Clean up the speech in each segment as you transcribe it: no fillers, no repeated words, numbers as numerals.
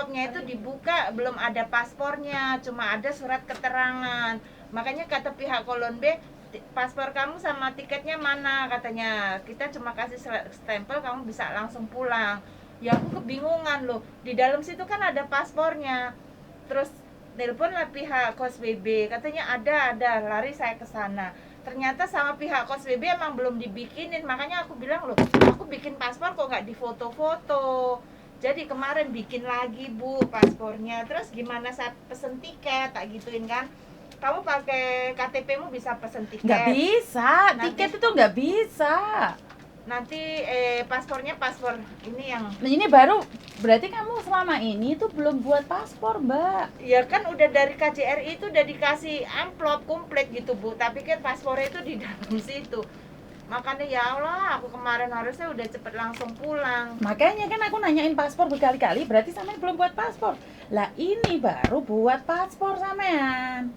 amplopnya itu dibuka belum ada paspornya, cuma ada surat keterangan. Makanya kata pihak Kolon B, paspor kamu sama tiketnya mana, katanya. Kita cuma kasih stempel, kamu bisa langsung pulang. Ya aku kebingungan loh, di dalam situ kan ada paspornya. Terus telepon lah pihak kos BB, katanya ada, lari saya ke sana. Ternyata sama pihak kos BB emang belum dibikinin, makanya aku bilang loh, aku bikin paspor kok nggak difoto-foto. Jadi kemarin bikin lagi bu paspornya, terus gimana saya pesen tiket, tak gituin kan. Kamu pakai KTP-mu bisa pesen tiket. Nggak bisa, tiket itu nggak bisa. Nanti paspornya paspor ini yang Ini baru berarti kamu selama ini tuh belum buat paspor, Mbak. ya kan udah dari KJRI itu udah dikasih amplop komplit gitu bu, tapi kan paspornya itu di dalam situ. Makanya ya Allah, aku kemarin harusnya udah cepet langsung pulang. Makanya kan aku nanyain paspor berkali-kali, berarti sampean belum buat paspor. Lah ini baru buat paspor sampean.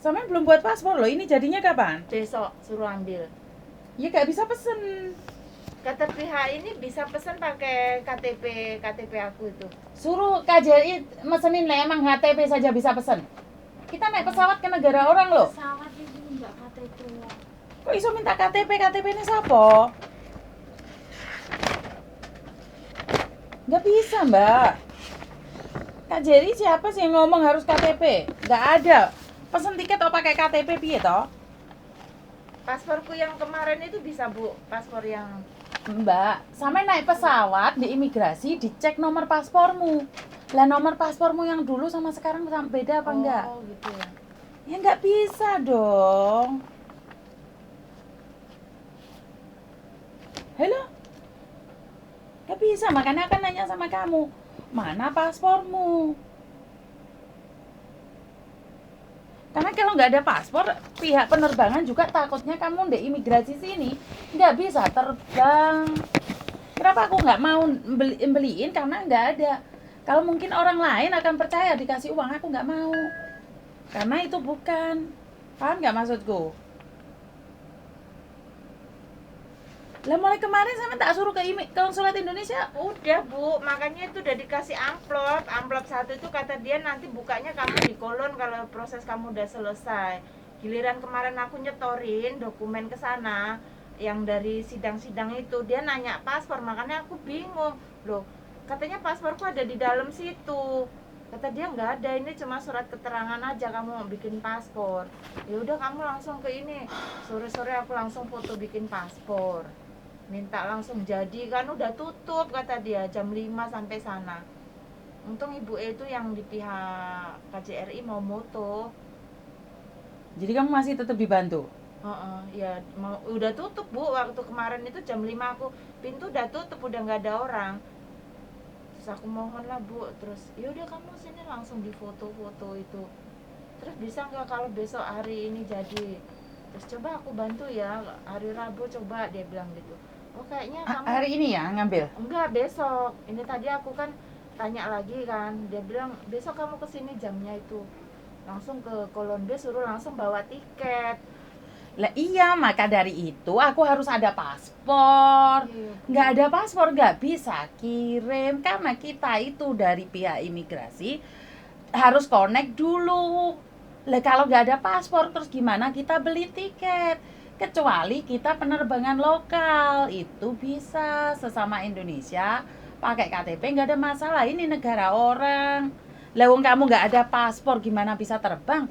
Sampean belum buat paspor loh, ini jadinya kapan? Besok suruh ambil. Ya gak bisa pesen. Kata pihak ini bisa pesen pakai KTP aku itu. Suruh KJRI mesenin lah, emang KTP saja bisa pesen. Kita naik pesawat ke negara orang loh. Pesawat ini enggak KTP. Kok iso minta KTP? KTP ini siapa? Nggak bisa, Mbak. KJRI siapa sih yang ngomong harus KTP? Nggak ada. Pesen tiket atau pakai KTP piye toh? Pasporku yang kemarin itu bisa bu, paspor yang Mbak, sampai naik pesawat di imigrasi dicek nomor paspormu. Lah nomor paspormu yang dulu sama sekarang beda apa enggak? Oh gitu ya. Ya nggak bisa dong. Halo? Nggak bisa, makanya akan nanya sama kamu. Mana paspormu? Karena kalau nggak ada paspor, pihak penerbangan juga takutnya kamu di imigrasi sini nggak bisa terbang. Kenapa aku nggak mau beliin? Karena nggak ada. Kalau mungkin orang lain akan percaya dikasih uang, aku nggak mau. Karena itu bukan. Paham nggak maksudku? Lah mulai kemarin sama tak suruh ke konsulat Indonesia. Udah bu, makanya itu udah dikasih amplop satu itu kata dia nanti bukanya kamu di kolon kalau proses kamu udah selesai. Giliran kemarin aku nyetorin dokumen ke sana yang dari sidang-sidang itu, dia nanya paspor, makanya aku bingung loh. Katanya pasporku ada di dalam situ. Kata dia nggak ada, ini cuma surat keterangan aja kamu mau bikin paspor. Ya udah kamu langsung ke ini. Sore-sore aku langsung foto bikin paspor. Minta langsung jadi kan udah tutup kata dia jam 5 sampai sana. Untung ibu itu yang di pihak KJRI mau moto. Jadi kamu masih tetap dibantu? Ya mau udah tutup bu, waktu kemarin itu jam 5 aku pintu udah tutup, udah nggak ada orang. Terus aku mohon lah bu, terus yaudah kamu sini langsung di foto-foto itu. Terus bisa nggak kalau besok hari ini jadi? Terus coba aku bantu ya, hari Rabu coba, dia bilang gitu. Oh kayaknya kamu Hari ini ya ngambil? enggak, besok. Ini tadi aku kan tanya lagi kan, dia bilang besok kamu kesini jamnya itu. Langsung ke Kolon B, suruh langsung bawa tiket. Lah iya, maka dari itu aku harus ada paspor. Nggak ada paspor nggak bisa kirim, karena kita itu dari pihak imigrasi harus connect dulu. Lah kalau nggak ada paspor terus gimana kita beli tiket? Kecuali kita penerbangan lokal itu bisa sesama Indonesia pakai KTP, nggak ada masalah. Ini negara orang. Lah wong kamu nggak ada paspor gimana bisa terbang?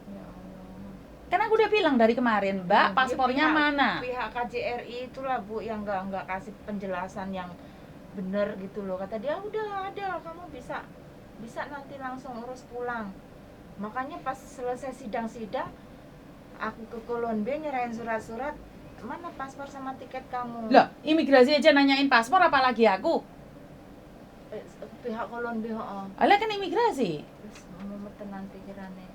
Ya Allah. Kan aku udah bilang dari kemarin, Mbak, Dia paspornya mana? Pihak KJRI itulah bu yang nggak kasih penjelasan yang bener gitu loh. Kata dia udah ada, kamu bisa nanti langsung urus pulang. Makanya pas selesai sidang-sidang, aku ke Kolon B nyerahin surat-surat, mana paspor sama tiket kamu. Loh, imigrasi aja nanyain paspor apalagi aku? Pihak Kolon B, Alah kan imigrasi. terus memetenan pikirannya.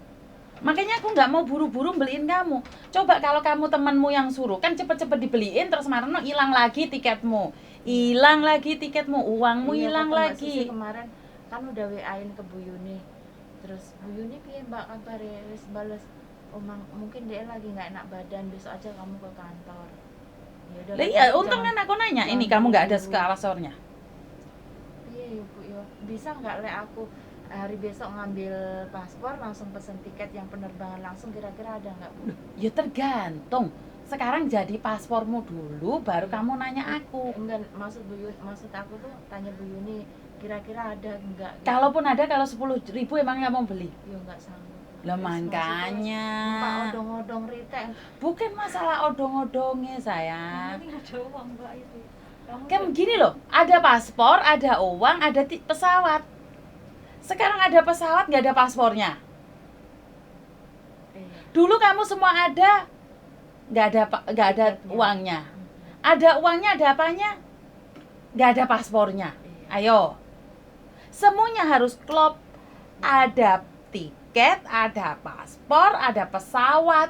Makanya aku nggak mau buru-buru beliin kamu. Coba kalau kamu temanmu yang suruh, kan cepet-cepet dibeliin terus marno hilang lagi tiketmu. Hilang lagi tiketmu, uangmu hilang lagi. Kemarin kan udah WA-in ke Bu Yuni. Terus Bu Yuni piye Mbak kabarnya, wis bales. Oh mungkin dia lagi nggak enak badan, besok aja kamu ke kantor. Ya udah. Lah iya, untung kan aku nanya, ini kamu nggak ada paspornya. Iya Iya Bu ya. Bisa nggak Le aku hari besok ngambil paspor langsung pesen tiket yang penerbangan langsung, kira-kira ada nggak Bu? Ya tergantung. Sekarang jadi paspormu dulu, baru Iya. kamu nanya aku. Enggak, maksud aku tuh tanya Bu Yuni, kira-kira ada nggak gitu. Kalaupun ada, kalau 10.000 emang nggak mau beli? Ya nggak sanggup. Lah Terus makanya. maksudnya, Mbak odong-odong Rita. Bukan masalah odong-odongnya sayang. Ini ada uang Mbak itu. Kan gini loh, ada paspor, ada uang, ada pesawat. Sekarang ada pesawat, nggak ada paspornya. Iya. Dulu kamu semua ada, nggak ada Tiketnya. uangnya. Ada uangnya, ada apanya? Nggak ada paspornya. Iya. Ayo, semuanya harus klop. Ada tiket, ada paspor, ada pesawat.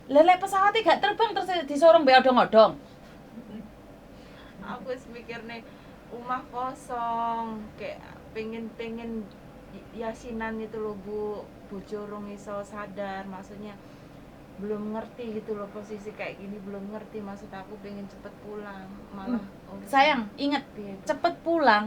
Lele pesawatnya gak terbang terus disorong be odong-odong. Aku mikir nih rumah kosong, kayak pengen yasinan itu loh Bu, bojo rong iso sadar, maksudnya belum ngerti gitu loh posisi kayak gini, belum ngerti, maksud aku pengen cepet pulang, malah urusan- Sayang, ingat, Iya, Bu. cepet pulang.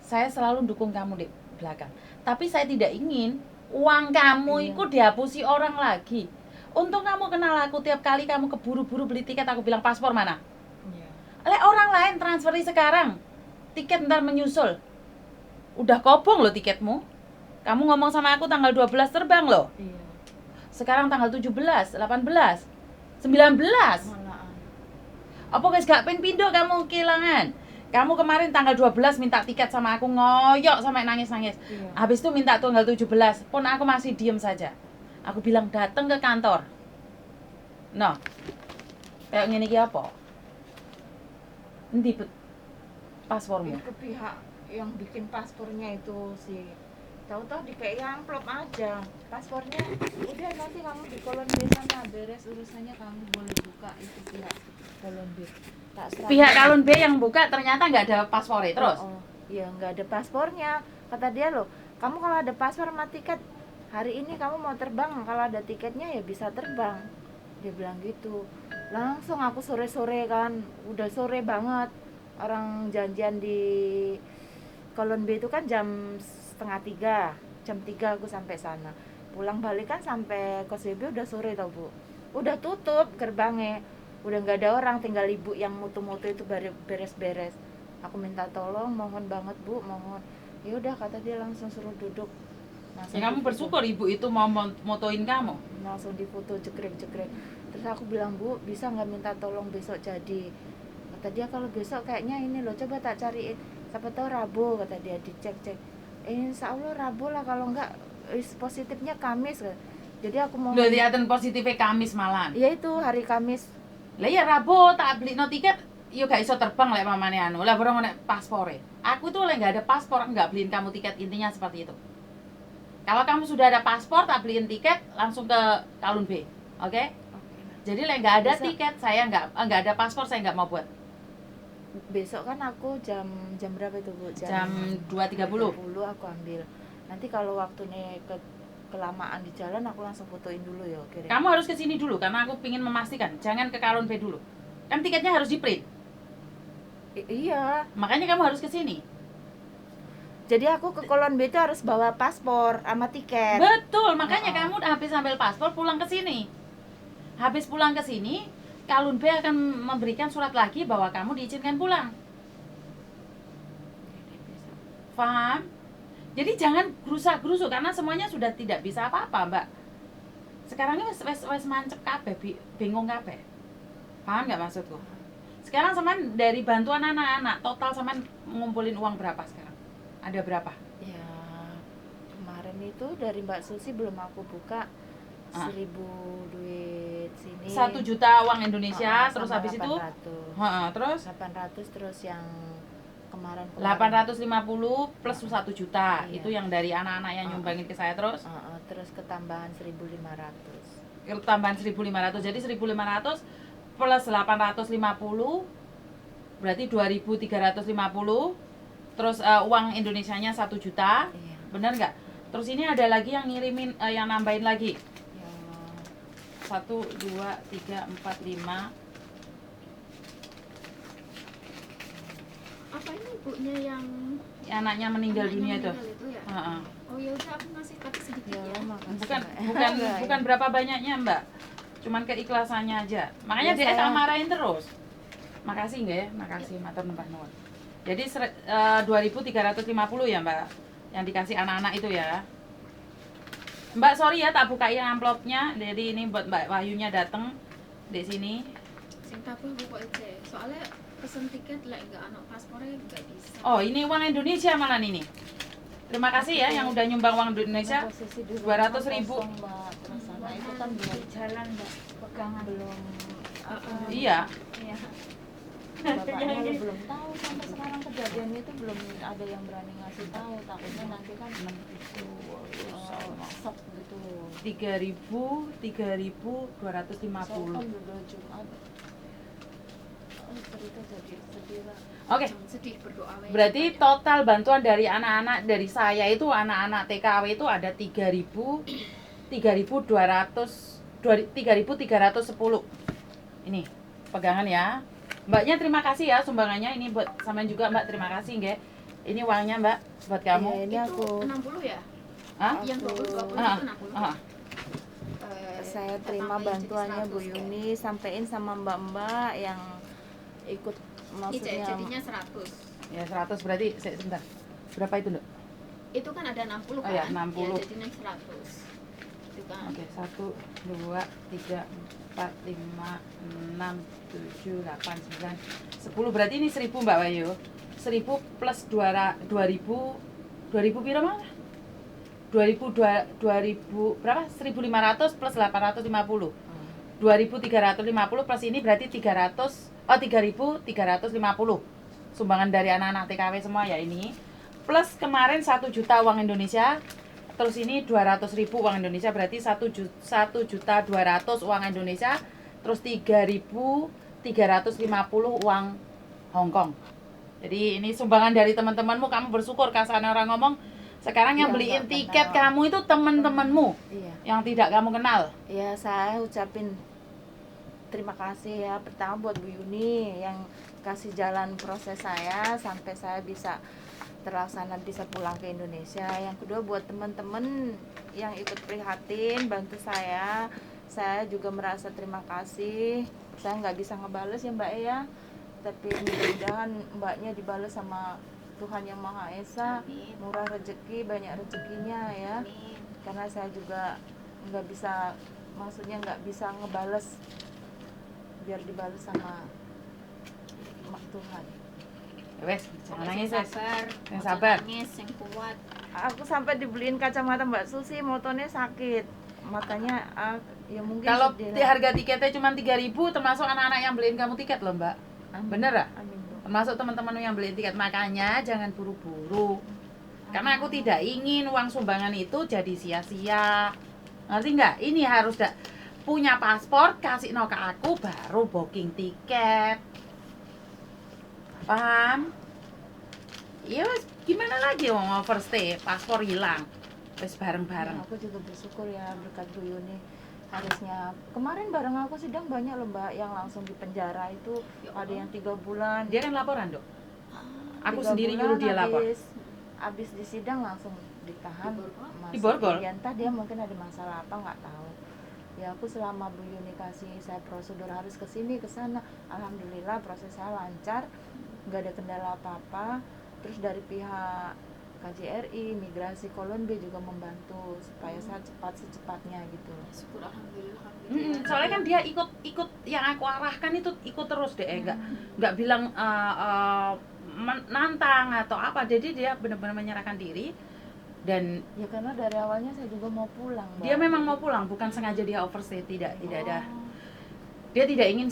Saya selalu dukung kamu di belakang. Tapi saya tidak ingin uang kamu Iya. itu dihapusi orang lagi. Untung kamu kenal aku, tiap kali kamu keburu-buru beli tiket aku bilang paspor mana. Iya. Oleh orang lain transferi sekarang. Tiket ntar menyusul. Udah kobong loh tiketmu. Kamu ngomong sama aku tanggal 12 terbang loh. Iya. Sekarang tanggal 17, 18, 19. Malahan. Apa guys gak pengen pindo kamu kehilangan? Kamu kemarin tanggal 12 minta tiket sama aku, ngoyok sampai nangis-nangis. Iya. Habis itu minta tanggal 17, pun aku masih diem saja. Aku bilang datang ke kantor. No. Kayak ngene iki apa? Endi paspormu? Ke pihak yang bikin paspornya itu sih, tahu-tahu dikei amplop aja paspornya, udah nanti kamu di kolon B sana beres urusannya, kamu boleh buka itu pihak kolon B. Tak serahkan. Pihak Kalun B yang buka ternyata nggak ada paspornya terus. Oh, ya nggak ada paspornya, kata dia loh, kamu kalau ada paspor sama tiket hari ini kamu mau terbang, kalau ada tiketnya ya bisa terbang, dia bilang gitu. Langsung aku sore-sore kan, udah sore banget, orang janjian di kolon B itu kan jam setengah 3, jam 3 aku sampai sana, pulang balik kan sampai kos BB udah sore tau Bu, udah tutup gerbangnya, udah nggak ada orang, tinggal ibu yang mutu-mutu itu baru beres-beres. Aku minta tolong, mohon banget Bu, mohon. Ya udah, kata dia, langsung suruh duduk. Langsung Ya kamu difoto. bersyukur ibu itu mau motoin kamu. Langsung difoto jegrek-jegrek. Terus aku bilang, Bu, bisa nggak minta tolong besok jadi? Kata dia, kalau besok kayaknya ini loh, coba tak cariin, siapa tahu Rabu, kata dia, dicek-cek. Insya Allah Rabu lah, kalau nggak positifnya Kamis. Jadi aku mau, Udah liatin positifnya Kamis malam. ya itu hari Kamis. Lah ya Rabu tak beli no tiket, yo gak iso terbang lek mamane anu. Lah borong nek paspore. Aku tuh lek gak ada paspor nggak beliin kamu tiket, intinya seperti itu. Kalau kamu sudah ada paspor tak beliin tiket langsung ke Kalun B. Oke? Oke. Jadi lek nggak ada Bisa. tiket, saya nggak ada paspor, saya nggak mau buat. Besok kan aku jam berapa itu Bu? Jam 2.30. 30 aku ambil. Nanti kalau waktunya kelamaan di jalan, aku langsung fotoin dulu ya, kirim. Kamu harus ke sini dulu karena aku ingin memastikan, jangan ke Kalun B dulu. Kan tiketnya harus di-print. Iya. Makanya kamu harus ke sini. Jadi aku ke kolon B itu harus bawa paspor sama tiket. Betul, makanya Oh. kamu habis ambil paspor pulang ke sini. Habis pulang ke sini, Kalun B akan memberikan surat lagi bahwa kamu diizinkan pulang. Paham? Jadi jangan gerusak-gerusuk karena semuanya sudah tidak bisa apa-apa, Mbak. Sekarang ini wes mancep kabeh, bingung kabeh. Paham nggak maksudku? Sekarang sampean dari bantuan anak-anak, total sampean ngumpulin uang berapa sekarang? Ada berapa? Ya, kemarin itu dari Mbak Susi belum aku buka, 1.000 duit sini. 1 juta uang Indonesia, terus sama habis itu 800. terus 800 terus yang kemarin 850 plus 1 juta. Iya. Itu yang dari anak-anak yang nyumbangin ke saya terus. Terus ketambahan 1.500. Tambahan 1.500. Jadi 1.500 plus 850 berarti 2.350. Terus uang Indonesianya 1 juta. Iya. Bener nggak? Terus ini ada lagi yang ngirimin yang nambahin lagi. Yang 1 2 3 4 5. apa ini ibunya yang Anaknya meninggal anaknya dunia itu. meninggal itu ya. Heeh. Oh ya udah aku ngasih tapi sedikit Ya, ya. makasih. Bukan Mbak. bukan Enggak, bukan berapa banyaknya Mbak, cuman keikhlasannya aja. Makanya Ya, dia saya- tak marahin terus. Makasih nggak ya, makasih matur nuwun nuwun. Jadi 2.350 ya Mbak, yang dikasih anak-anak itu ya. Mbak sorry ya tak bukain amplopnya, jadi ini buat Mbak Wahyunya dateng di sini. Sing tabah pokoknya deh. Soalnya pesen tiket lah enggak anak paspornya enggak bisa. Oh ini uang Indonesia malah ini. Terima kasih ya yang udah nyumbang uang Indonesia. Posisi di 200.000. kosong, Mbak. Terus sana itu kan belum jalan Mbak, pegangan. belum apa, Iya. Iya. bapaknya lu belum tahu sampai sekarang kejadian itu belum ada yang berani ngasih tahu, takutnya nanti kan shock gitu. 3.250. Soalnya kan udah Jumat. Cerita jadi sedih lah. Oke. Jangan sedih, berdoa wae. Berarti total bantuan dari anak-anak dari saya itu anak-anak TKW itu ada 3.310. Ini pegangan ya. Mbaknya terima kasih ya sumbangannya ini buat sampean juga Mbak, terima kasih nggih. Ini uangnya Mbak buat kamu. Ya, ini itu aku 60 ya? Hah? Yang 20 Ah, itu 60. ah. saya terima tambahin jadi bantuannya Bu 100 Yuni, sampein sama mbak-mbak yang ikut, Ini maksudnya jadinya 100. Ya 100 berarti sebentar. Berapa itu, Nduk? Itu kan ada 60 Oh kan? ya, 60. Ya, jadinya 100. Itu kan. Oke, 1 2 3 4 5 6 7 8 9 10 berarti ini 1.000 Mbak Wayu. 1.000 plus 2.000 piro Mas? 2.000 berapa? 1.500 plus 850. 2.350 plus ini berarti 3.350 sumbangan dari anak-anak TKW semua ya ini. Plus kemarin 1 juta uang Indonesia. Terus ini 200.000 uang Indonesia berarti 1.200.000 uang Indonesia. Terus 3.350 uang Hong Kong. Jadi ini sumbangan dari teman-temanmu, kamu bersyukur kasarnya orang ngomong. Sekarang yang Iya, beliin nggak tiket kenal. kamu itu teman-temanmu iya. yang tidak kamu kenal. Ya, saya ucapin terima kasih ya pertama buat Bu Yuni yang kasih jalan proses saya sampai saya bisa terlaksana, bisa pulang ke Indonesia. Yang kedua buat teman-teman yang ikut prihatin bantu saya juga merasa terima kasih. Saya nggak bisa ngebales ya Mbak ya, tapi mudah-mudahan Mbaknya dibales sama Tuhan Yang Maha Esa, Amin. murah rezeki, banyak rezekinya ya. Amin. Karena saya juga nggak bisa, maksudnya nggak bisa ngebales, biar dibales sama Tuhan. Wes, jangan Pokoknya nangis sing wes. sabar, Yang ojo sabar. nangis, yang kuat. Aku sampai dibeliin kacamata Mbak Susi, motonya sakit, matanya ya mungkin Kalau sedih di lah. harga tiketnya cuma 3.000 termasuk anak-anak yang beliin kamu tiket loh Mbak. Amin. Bener gak? Amin Bu. Termasuk teman-temanmu yang beliin tiket. Makanya jangan buru-buru. Karena aku tidak ingin uang sumbangan itu jadi sia-sia. Ngerti nggak? Ini harus punya paspor, kasih no ke aku baru booking tiket. Paham? Iya wes, gimana lagi mau overstay, paspor hilang. Wes bareng-bareng. Ya, aku juga bersyukur ya berkat Bu Yuni. Harusnya kemarin bareng aku sidang banyak loh Mbak yang langsung di penjara itu, Ya ada Allah. yang 3 bulan. Dia kan laporan, Dok. Aku 3 sendiri bulan nyuruh dia lapor. Habis di sidang langsung ditahan. Diborgol? Masuk. Diborgol? Ya, entah dia mungkin ada masalah apa nggak tahu. Ya aku selama Bu Yuni kasih saya prosedur harus ke sini ke sana, alhamdulillah proses saya lancar, nggak ada kendala apa-apa. Terus dari pihak KJRI, Migrasi Kolombe juga membantu supaya saya secepatnya gitu. Syukur alhamdulillah. Soalnya kan dia ikut yang aku arahkan itu ikut terus deh, nggak bilang nantang atau apa. Jadi dia benar-benar menyerahkan diri dan Ya karena dari awalnya saya juga mau pulang, Mbak. dia memang mau pulang, bukan sengaja dia overstay, tidak ada. Oh, Dia tidak ingin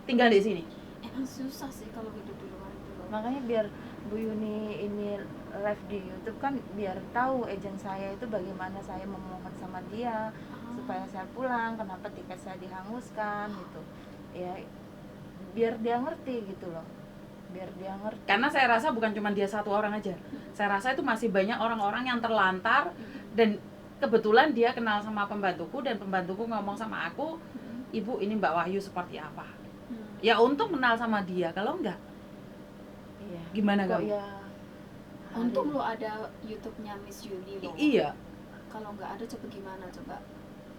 tinggal di sini. emang susah sih kalau hidup di luar itu loh. Makanya biar Bu Yuni ini live di YouTube kan biar tahu agent saya itu bagaimana saya memohon sama dia supaya saya pulang, kenapa tiket saya dihanguskan gitu. Ya biar dia ngerti gitu loh. Biar dia ngerti. Karena saya rasa bukan cuma dia satu orang aja. Saya rasa itu masih banyak orang-orang yang terlantar dan kebetulan dia kenal sama pembantuku dan pembantuku ngomong sama aku, "Ibu, ini Mbak Wahyu seperti apa?" Ya untung kenal sama dia, kalau enggak Ya. Gimana Kok kamu? ya Untung lo ada YouTube-nya Miss Yuni lo. Iya. Kalau nggak ada coba gimana coba?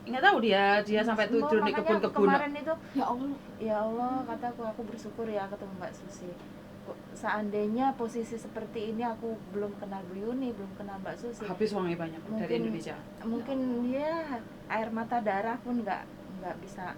Nggak tahu dia sampai tidur di Makanya kebun-kebun. kemarin itu Ya Allah. ya Allah, kataku aku bersyukur ya ketemu Mbak Susi. Seandainya posisi seperti ini aku belum kenal Bu Yuni, belum kenal Mbak Susi, Habis uangnya banyak dari Mungkin- Indonesia. mungkin ya air mata darah pun nggak bisa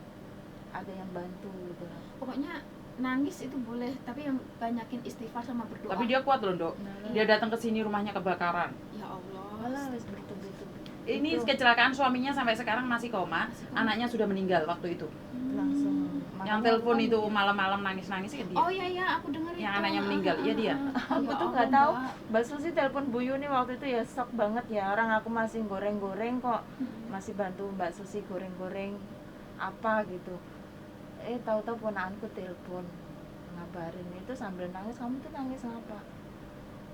ada yang bantu gitu. Pokoknya nangis itu boleh, tapi yang banyakin istighfar sama berdoa. Tapi dia kuat loh, Dok. Nah, Dia datang ke sini rumahnya kebakaran. Ya Allah. malah wis bertubi-tubi. Ini Itu kecelakaan suaminya sampai sekarang masih koma. Anaknya sudah meninggal waktu itu. langsung Yang makanya telepon aku itu kan- malam-malam nangis-nangis kan dia. Oh iya iya, aku dengar itu. Yang anaknya meninggal, iya dia. Aku tuh nggak tahu Mbak Susi telepon Bu Yuni waktu itu ya shock banget ya, orang aku masih goreng-goreng kok, masih bantu Mbak Susi goreng-goreng apa gitu. Tahu-tahu ponakanku telepon ngabarin itu sambil nangis, kamu tuh nangis ngapa?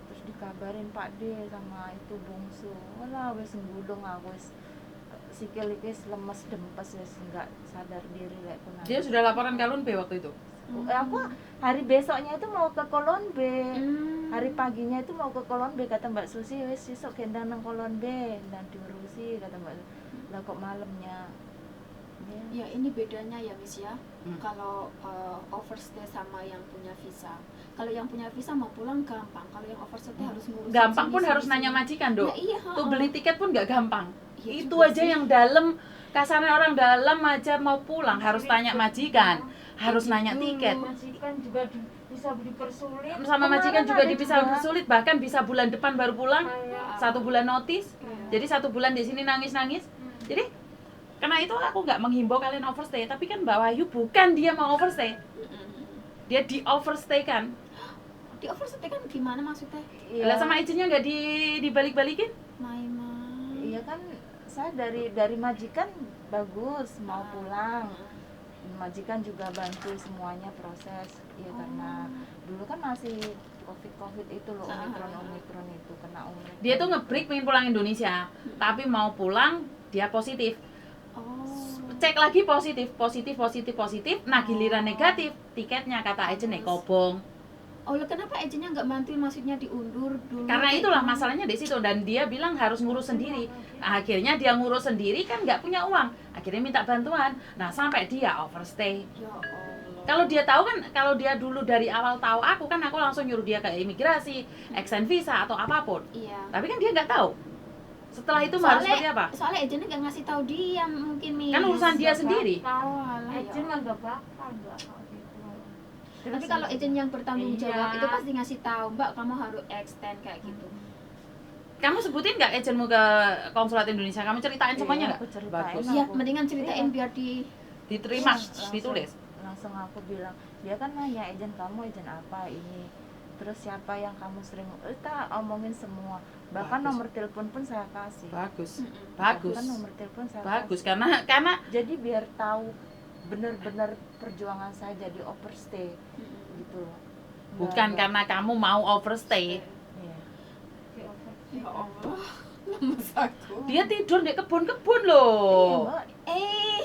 Terus dikabarin Pak D sama itu bungsu. Walah wis nggulung aku wis sikil iki wis lemes dempes wis nggak sadar diri lek aku nangis. Dia sudah laporan ke Lunbe waktu itu. Aku hari besoknya itu mau ke Kolon B. Hmm. Hari paginya itu mau ke Kolon B, kata Mbak Susi wis sesuk gendang nang Kolon B dan diurusi, kata Mbak. Lah kok malamnya Ya ini bedanya ya Miss ya. Hmm. Kalau overstay sama yang punya visa. Kalau yang punya visa mau pulang gampang. Kalau yang overstay harus ngurus. Gampang pun harus nanya majikan, Dok. Ya, iya, Tuh beli tiket pun nggak gampang. Iya Itu juga aja sih. yang dalam, kasarnya orang dalam aja mau pulang harus tanya majikan, harus nanya tiket. majikan juga bisa dipersulit. Sama majikan Kemarin juga ada bisa bersulit, bahkan bisa bulan depan baru pulang, Kayak- 1 bulan notis. Jadi 1 bulan di sini nangis-nangis. Jadi karena itu aku nggak menghimbau kalian overstay, tapi kan Mbak Wahyu bukan dia mau overstay, dia di overstay kan. Di overstay kan gimana maksudnya? Iya. Lah sama izinnya nggak dibalik-balikin? Maima. Iya kan saya dari majikan bagus mau pulang. Majikan juga bantu semuanya proses. Ya karena dulu kan masih covid itu loh, omikron itu kena omikron. Dia tuh nge-break pengen pulang Indonesia, tapi mau pulang dia positif. Oh. Cek lagi positif. Nah giliran negatif, tiketnya kata agent kobong. Oh, lah kenapa agennya nggak bantuin, maksudnya diundur dulu? Karena kayak itulah gitu? masalahnya di situ, dan dia bilang harus ngurus sendiri. Nah, akhirnya dia ngurus sendiri kan nggak punya uang. Akhirnya minta bantuan. Nah sampai dia overstay. Ya Allah. Kalau dia tahu kan, kalau dia dulu dari awal tahu aku langsung nyuruh dia ke imigrasi, extend visa atau apapun. Iya. Tapi kan dia nggak tahu. Setelah itu harus seperti apa? Soalnya agennya nggak ngasih tahu dia mungkin nih. Kan urusan dia sendiri. Oh, alah, ya Agent Allah. nggak bakal nggak gitu. Tapi kalau agent yang bertanggung jawab Iya. itu pasti ngasih tahu, Mbak, kamu harus extend kayak gitu. Kamu sebutin nggak agentmu ke konsulat Indonesia? Kamu ceritain semuanya nggak? Aku ceritain. Bagus. Iya, Aku- mendingan ceritain Iya. biar di Diterima, Langsung- ditulis. Langsung aku bilang, dia kan nanya agent kamu agent apa ini, terus siapa yang kamu sering, kita omongin semua, bahkan Bagus. nomor telepon pun saya kasih. Bagus, Mm-mm. bagus, Bahkan nomor telepon saya bagus. kasih. Karena Jadi biar tahu benar-benar perjuangan saya jadi overstay gitu loh. bukan Nggak- karena kamu mau overstay. Iya. Ya Allah. Lemes aku. Dia tidur di kebun-kebun Iya, loh. Mbak.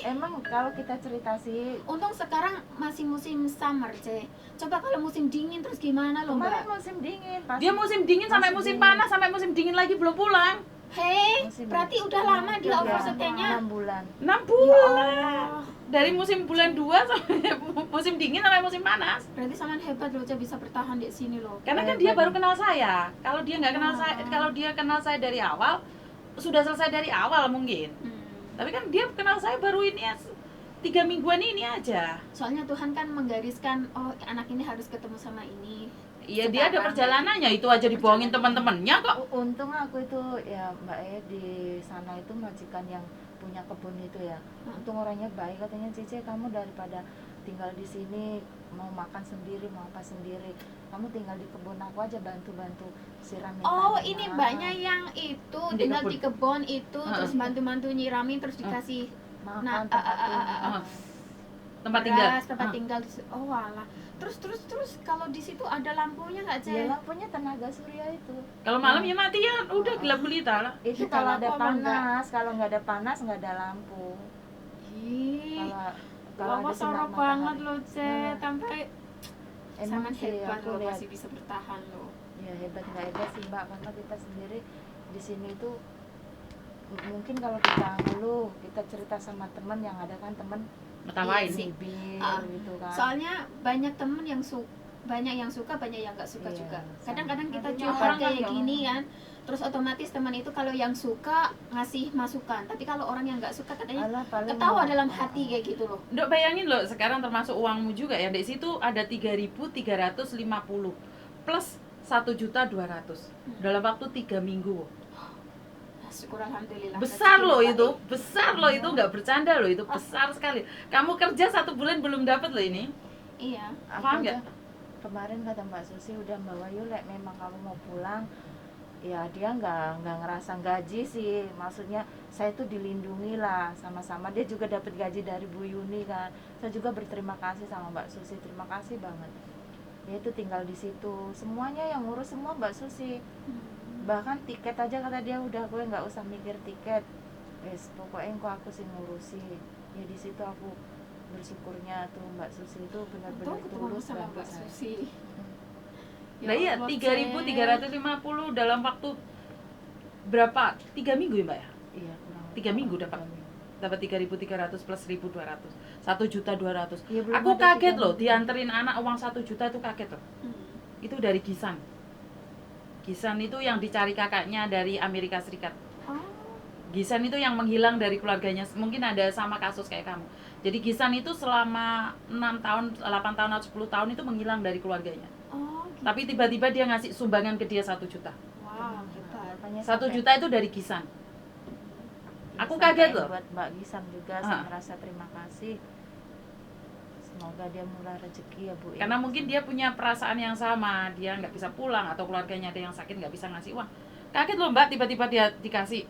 Emang kalau kita cerita sih, Untung sekarang masih musim summer, Ce. Coba kalau musim dingin terus gimana loh, kemarin Mbak? musim dingin pasti. Dia musim dingin sampai Musim musim dingin. panas sampai musim dingin lagi belum pulang. Hei, Musim berarti dingin. udah lama dia Iya, overstay-nya. 6 bulan. 6 Ya bulan. Allah. Dari musim bulan 2 sampai musim dingin sampai musim panas. Berarti sampean hebat loh, Ce, bisa bertahan di sini loh. Karena kan dia baru kenal saya. Kalau dia nggak kenal saya, kalau dia kenal saya dari awal, sudah selesai dari awal mungkin. Tapi kan dia kenal saya baru ini 3 mingguan ini aja. Soalnya Tuhan kan menggariskan, oh anak ini harus ketemu sama ini. Iya, dia ada Sekarang perjalanannya, itu aja dibohongin teman-temannya kok. Untung aku itu ya Mbak di sana itu majikan yang punya kebun itu ya. Untung orangnya baik, katanya Cici kamu daripada tinggal di sini mau makan sendiri mau apa sendiri, kamu tinggal di kebun aku aja bantu-bantu siramin. Oh, tanaman. ini mbaknya yang itu Di tinggal kebun. di kebun itu, Heeh. terus bantu-bantu nyiramin, terus dikasih makan Nah, tempat tinggal. Tempat tinggal. beras, tempat Ah. tinggal. Oh walah. Terus kalau di situ ada lampunya nggak, Ce? Ya lampunya tenaga surya itu. Kalau malam ya mati ya, udah gelap gulita lah. Itu Ya, kalau kalau ada aku emang panas, kalau nggak ada panas nggak ada lampu. Ih, Kalau Wawa ada sinar sorok banget matahari. loh, Ce. Iya. Sampai Emang sangat sih hebat aku loh, lihat masih bisa bertahan loh. ya hebat nggak hebat sih Mbak, karena kita sendiri di sini itu mungkin kalau kita ngeluh, kita cerita sama teman yang ada kan teman Ngetawain. Iya sih. bibir Ah, gitu kan. Soalnya banyak temen yang banyak yang suka, banyak yang nggak suka Iya, juga. sama. Kadang-kadang kita Artinya curhat orang kan kayak yang- gini kan, terus otomatis teman itu kalau yang suka ngasih masukan, tapi kalau orang yang nggak suka katanya Alah, paling ketawa mau- dalam hati kayak gitu loh. Ndok bayangin loh, sekarang termasuk uangmu juga ya. Di situ ada 3.350 plus 1.200.000 dalam waktu 3 minggu. Nah, syukur alhamdulillah. Besar rezeki loh Bapak itu, ya. besar loh itu, nggak bercanda loh itu, besar sekali. Kamu kerja 1 bulan belum dapat loh ini. Iya. Aku Paham aja nggak? kemarin kata Mbak Susi udah Mbak Wayu lek memang kamu mau pulang ya dia nggak ngerasa gaji sih, maksudnya saya tuh dilindungi lah sama-sama, dia juga dapat gaji dari Bu Yuni kan, saya juga berterima kasih sama Mbak Susi, terima kasih banget. Dia itu tinggal di situ, semuanya yang ngurus semua Mbak Susi, bahkan tiket aja kata dia udah gue nggak usah mikir tiket, wes pokoknya engko aku sih ngurusi. Ya di situ aku bersyukurnya tuh Mbak Susi itu benar-benar Untung ketemu tulus sama bantu Mbak saya. Susi. Ya Nah iya, Allah, 3.350 dalam waktu berapa? 3 minggu ya Mbak ya? Iya, kurang 3 minggu dapat. 3 minggu. Dapat 3.300 plus 1.200, 1.200.000. Iya, belum Aku ada kaget 3 loh, minggu. dianterin anak uang 1 juta itu kaget loh. Itu dari Gisan. Gisan itu yang dicari kakaknya dari Amerika Serikat. Oh, Gisan itu yang menghilang dari keluarganya, mungkin ada sama kasus kayak kamu. Jadi Gisan itu selama 6 tahun, 8 tahun atau 10 tahun itu menghilang dari keluarganya. oh, gitu. Tapi tiba-tiba dia ngasih sumbangan ke dia 1 juta. Wow, hebat. Makanya 1 sampai- juta itu dari Gisan. ya, Aku sampai kaget loh. buat Mbak Gisan juga Ah. saya merasa terima kasih. Semoga dia murah rezeki ya Bu. ya. Karena mungkin dia punya perasaan yang sama, dia nggak bisa pulang atau keluarganya ada yang sakit nggak bisa ngasih uang. Kaget loh Mbak, tiba-tiba dia dikasih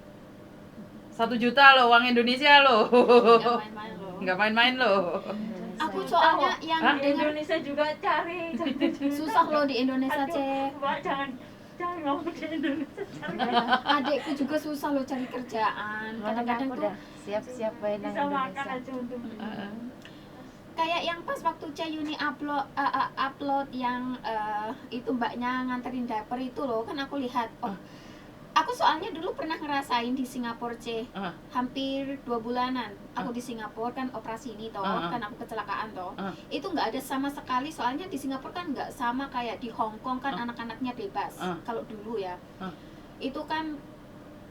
1 juta loh, uang Indonesia loh. Nggak main-main loh. Nggak main-main loh. Indonesia. Aku soalnya yang Hah? dengar Indonesia juga cari susah loh di Indonesia, Aduh, Cek. Mbak jangan ngomong di Indonesia cari. Adikku juga susah loh cari kerjaan. Makanya Kadang-kadang aku tuh udah siap-siap main nang Bisa makan Indonesia. aja untuk kayak yang pas waktu Cayuni upload yang itu mbaknya nganterin diaper itu loh, kan aku lihat. Oh, aku soalnya dulu pernah ngerasain di Singapura, Ah. hampir 2 bulanan aku di Singapura kan operasi ini toh, kan aku kecelakaan toh. Itu nggak ada sama sekali, soalnya di Singapura kan nggak sama kayak di Hong Kong kan anak-anaknya bebas. Kalau dulu ya, itu kan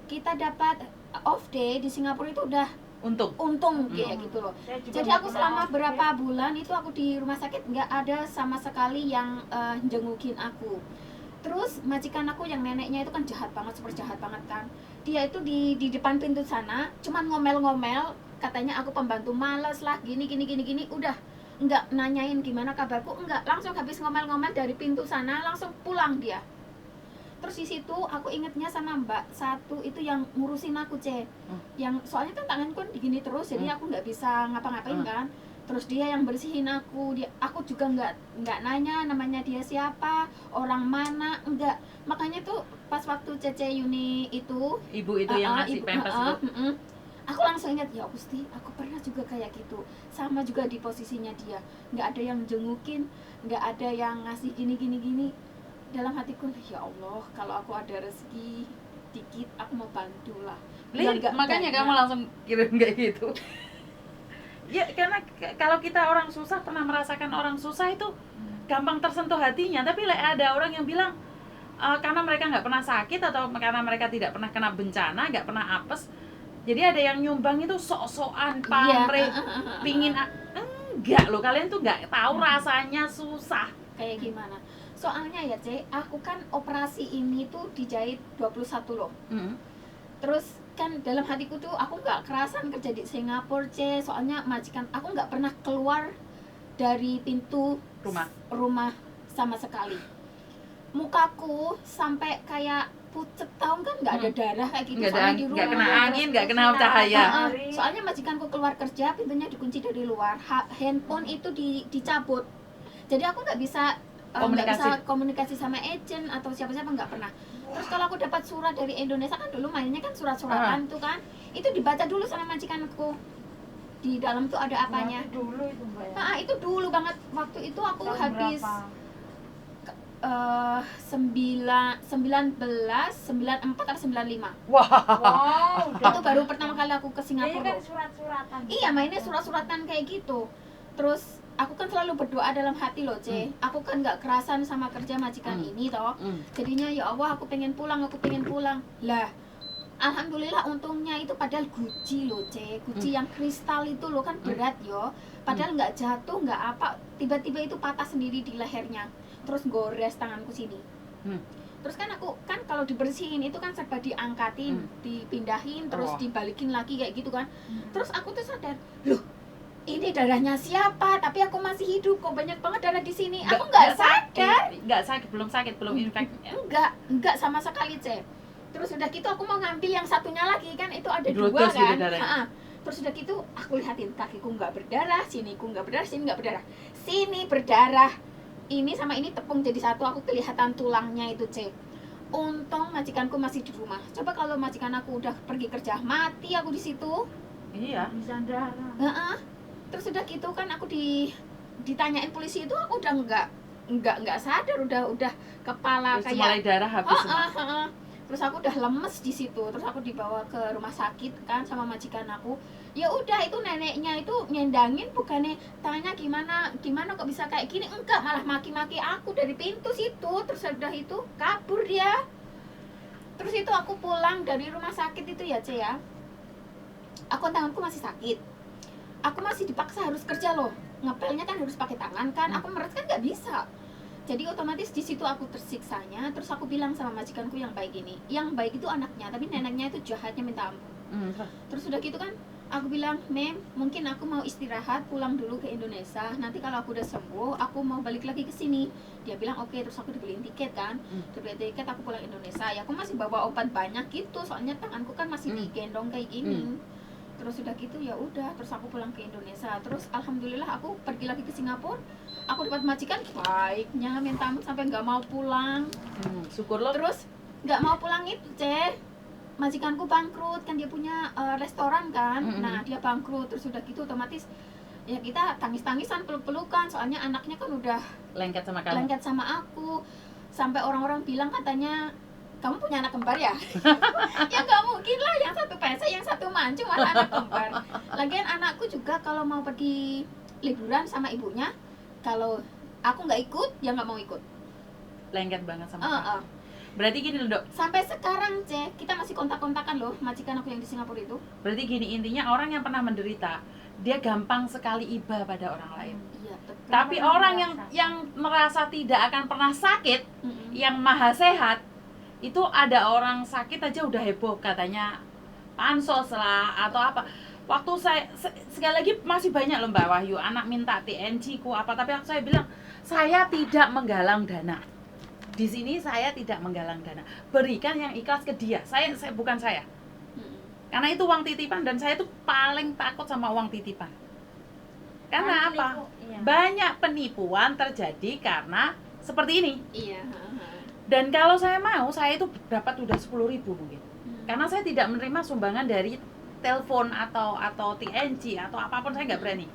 kita dapat off day di Singapura itu udah untung kayak gitu loh. Jadi aku selama berapa bulan itu aku di rumah sakit nggak ada sama sekali yang jengukin aku. Terus majikan aku yang neneknya itu kan jahat banget, super jahat banget kan. Dia itu di depan pintu sana cuman ngomel-ngomel, katanya aku pembantu males lah, gini, udah nggak nanyain gimana kabarku, enggak, langsung habis ngomel-ngomel dari pintu sana langsung pulang dia. Terus di situ aku ingetnya sama Mbak satu itu yang ngurusin aku, yang soalnya kan tanganku kan begini terus, jadi aku nggak bisa ngapa-ngapain kan. Terus dia yang bersihin aku, aku juga nggak nanya namanya dia siapa, orang mana, enggak. Makanya tuh pas waktu Cece Yuni itu Ibu itu yang ngasih pampers itu. aku langsung ingat, ya Gusti, aku pernah juga kayak gitu, sama juga di posisinya dia, nggak ada yang jengukin, nggak ada yang ngasih gini. Dalam hatiku, ya Allah, kalau aku ada rezeki dikit aku mau bantu lah. Lihat, Nggak makanya banyak. kamu langsung kirim kayak gitu. Ya karena kalau kita orang susah, pernah merasakan orang susah itu gampang tersentuh hatinya. Tapi ada orang yang bilang karena mereka nggak pernah sakit atau karena mereka tidak pernah kena bencana, nggak pernah apes, jadi ada yang nyumbang itu sok-sokan, pamrih, pingin enggak loh, kalian tuh nggak tahu rasanya susah. Kayak gimana? Soalnya ya aku kan operasi ini tuh dijahit 21 loh. Terus kan dalam hatiku tuh aku nggak kerasan kerja di Singapura, soalnya majikan aku nggak pernah keluar dari pintu rumah sama sekali. Mukaku sampai kayak pucet, tahu kan, nggak ada darah kayak gitu. Nggak kena angin, nggak kena cahaya. Soalnya majikanku keluar kerja, pintunya dikunci dari luar, handphone itu dicabut, jadi aku nggak bisa komunikasi sama agent atau siapa-siapa, nggak pernah. Terus kalau aku dapat surat dari Indonesia, kan dulu mainnya kan surat-suratan tuh kan, itu dibaca dulu sama majikanku, di dalam tuh ada apanya. Dulu itu Mbak ya. Itu dulu banget, waktu itu aku Tahun habis berapa? 1994 atau 95. Wah. Wow, Itu baru pertama kali aku ke Ini Singapura. kan surat-suratan. Iya, mainnya surat-suratan kayak gitu. Terus aku kan selalu berdoa dalam hati loh, C. Aku kan nggak kerasan sama kerja majikan ini toh. Jadinya ya Allah, aku pengen pulang. Lah, alhamdulillah untungnya itu padahal Gucci loh, C. Gucci yang kristal itu loh kan berat yo. Padahal nggak jatuh, nggak apa. Tiba-tiba itu patah sendiri di lehernya. Terus gores tanganku sini. Terus kan aku kan kalau dibersihin itu kan serba diangkatin, dipindahin, terus dibalikin lagi kayak gitu kan. Terus aku tuh sadar, loh ini darahnya siapa? Tapi aku masih hidup kok, banyak banget darah di sini. Aku nggak sadar. Nggak sakit, belum infek. Enggak sama sekali, C. Terus udah gitu aku mau ngambil yang satunya lagi kan, itu ada Dirotos dua gitu kan. darahnya. Terus udah gitu aku lihatin kakiku nggak berdarah, siniku nggak berdarah, sini nggak berdarah. Sini berdarah. Ini sama ini tepung jadi satu, aku kelihatan tulangnya itu, C. Untung majikanku masih di rumah. Coba kalau majikan aku udah pergi kerja, mati aku di situ. Iya. Bisa darah. Heeh. Terus udah gitu kan aku ditanyain polisi itu aku udah nggak sadar, udah kepala Terus kayak mulai darah habis semua. Heeh. Terus aku udah lemes di situ. Terus aku dibawa ke rumah sakit kan sama majikan aku. Ya udah, itu neneknya itu nyendangin, bukannya tanya gimana kok bisa kayak gini, enggak, malah maki-maki aku dari pintu situ. Terus udah itu kabur dia. Terus itu aku pulang dari rumah sakit itu ya, C ya. Aku tanganku masih sakit. Aku masih dipaksa harus kerja loh. Ngepelnya kan harus pakai tangan kan. Aku meret kan nggak bisa. Jadi otomatis di situ aku tersiksanya. Terus aku bilang sama majikanku yang baik ini. Yang baik itu anaknya, tapi neneknya itu jahatnya minta ampun. Terus udah gitu kan aku bilang, Mem, mungkin aku mau istirahat, pulang dulu ke Indonesia. Nanti kalau aku udah sembuh, aku mau balik lagi ke sini. Dia bilang oke. Terus aku dibeliin tiket kan. Dibeliin tiket, aku pulang Indonesia. Ya aku masih bawa obat banyak gitu. Soalnya tanganku kan masih digendong kayak gini. Terus udah gitu ya udah. Terus aku pulang ke Indonesia. Terus alhamdulillah aku pergi lagi ke Singapura. Aku dapat majikan baiknya, minta ampun sampai nggak mau pulang. Syukur lo. Terus nggak mau pulang itu, C. Majikanku bangkrut kan, dia punya restoran kan. Nah dia bangkrut. Terus udah gitu otomatis ya kita tangis-tangisan, peluk-pelukan, soalnya anaknya kan udah Lengket sama kamu. lengket sama aku. Sampai orang-orang bilang katanya, kamu punya anak kembar ya? Ya nggak mungkin lah, yang satu pesek, yang satu mancung, masa anak kembar. Lagian anakku juga kalau mau pergi liburan sama ibunya, kalau aku nggak ikut, dia nggak mau ikut. Lengket banget sama kamu. Berarti gini loh, Dok. Sampai sekarang, C, kita masih kontak-kontakan loh majikan aku yang di Singapura itu. Berarti gini, intinya orang yang pernah menderita, dia gampang sekali iba pada orang lain. Iya, betul. Tapi orang yang merasa tidak akan pernah sakit, yang maha sehat, itu ada orang sakit aja udah heboh, katanya pansos lah atau apa. Waktu saya sekali lagi masih banyak loh Mbak Wahyu, anak minta TNC ku apa, tapi saya bilang saya tidak menggalang dana. Di sini saya tidak menggalang dana. Berikan yang ikhlas ke dia. Saya bukan saya. Karena itu uang titipan dan saya tuh paling takut sama uang titipan. Karena apa? Iya. Banyak penipuan terjadi karena seperti ini. Iya. Dan kalau saya mau, saya itu dapat udah 10.000 mungkin. Karena saya tidak menerima sumbangan dari telepon atau TNC atau apapun, saya nggak berani.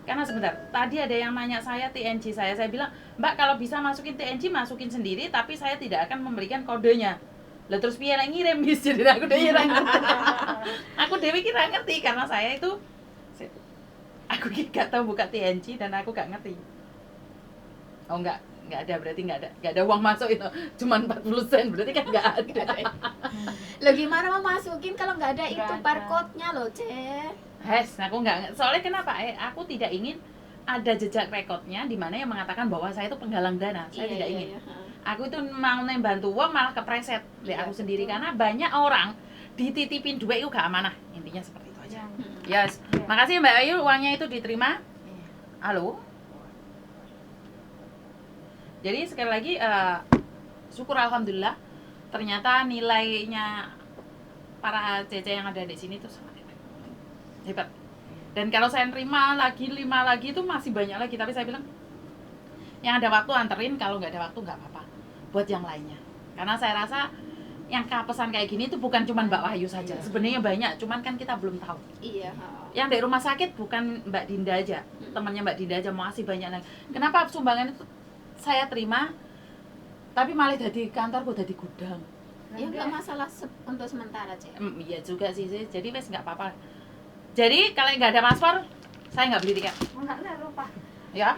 Karena sebentar, tadi ada yang nanya saya TNC saya bilang, Mbak kalau bisa masukin TNC masukin sendiri, tapi saya tidak akan memberikan kodenya. Lah terus piye yang ngirim bis, jadi aku dewe kira ngerti. Aku dewe kira ngerti karena saya itu aku gak tahu buka TNC dan aku gak ngerti. Oh enggak ada, berarti enggak ada uang masuk itu, cuman 40 sen, berarti kan enggak ada. Lo gimana mau masukin kalau nggak ada itu Nggak ada. barcode-nya loh, C? Aku enggak, soalnya kenapa? Aku tidak ingin ada jejak rekodnya di mana yang mengatakan bahwa saya itu penggalang dana. Saya tidak ingin. Aku itu mau bantu uang malah kepreset di aku sendiri, karena banyak orang dititipin duit itu gak amanah. Intinya seperti itu aja. Yes. Makasih Mbak Ayu, uangnya itu diterima. Halo. Jadi sekali lagi syukur alhamdulillah ternyata nilainya para CC yang ada di sini tuh sangat hebat. Dan kalau saya terima lagi 5 lagi itu masih banyak lagi, tapi saya bilang yang ada waktu anterin, kalau nggak ada waktu nggak apa-apa buat yang lainnya. Karena saya rasa yang pesan kayak gini itu bukan cuma Mbak Wahyu saja, sebenarnya banyak, cuman kan kita belum tahu. Iya. Yang dari rumah sakit bukan Mbak Dinda aja, temannya Mbak Dinda aja, masih banyak lagi. Kenapa sumbangan itu saya terima? Tapi malah jadi kantorku jadi gudang. Ya nggak masalah untuk sementara aja. Iya juga sih. Jadi wes nggak apa-apa. Jadi kalau nggak ada paspor, saya nggak beli tiket. Enggak lah lupa. Ya.